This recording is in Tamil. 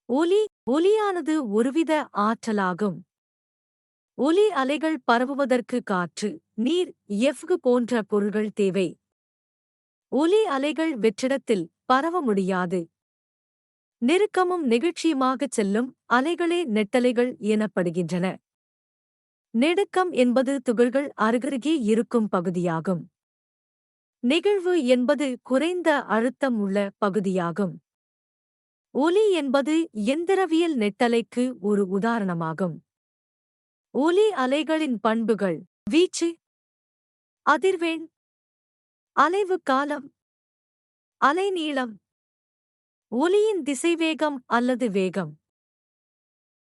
ஒலி ஒலியானது ஒருவித ஆற்றலாகும். ஒலி அலைகள் பரவுவதற்கு காற்று, நீர், எஃகு போன்ற பொருள்கள் தேவை. ஒலி அலைகள் வெற்றிடத்தில் பரவ முடியாது. நெருக்கமும் நெகிழ்ச்சியுமாகச் செல்லும் அலைகளே நெட்டலைகள் எனப்படுகின்றன. நெடுக்கம் என்பது துகள்கள் அருகருகே இருக்கும் பகுதியாகும். நெகிழ்வு என்பது குறைந்த அழுத்தம் உள்ள பகுதியாகும். ஒலி என்பது எந்திரவியல் நெட்டலைக்கு ஒரு உதாரணமாகும். ஒலி அலைகளின் பண்புகள்: வீச்சு, அதிர்வெண், அலைவு காலம், அலைநீளம், ஒலியின் திசைவேகம் அல்லது வேகம்.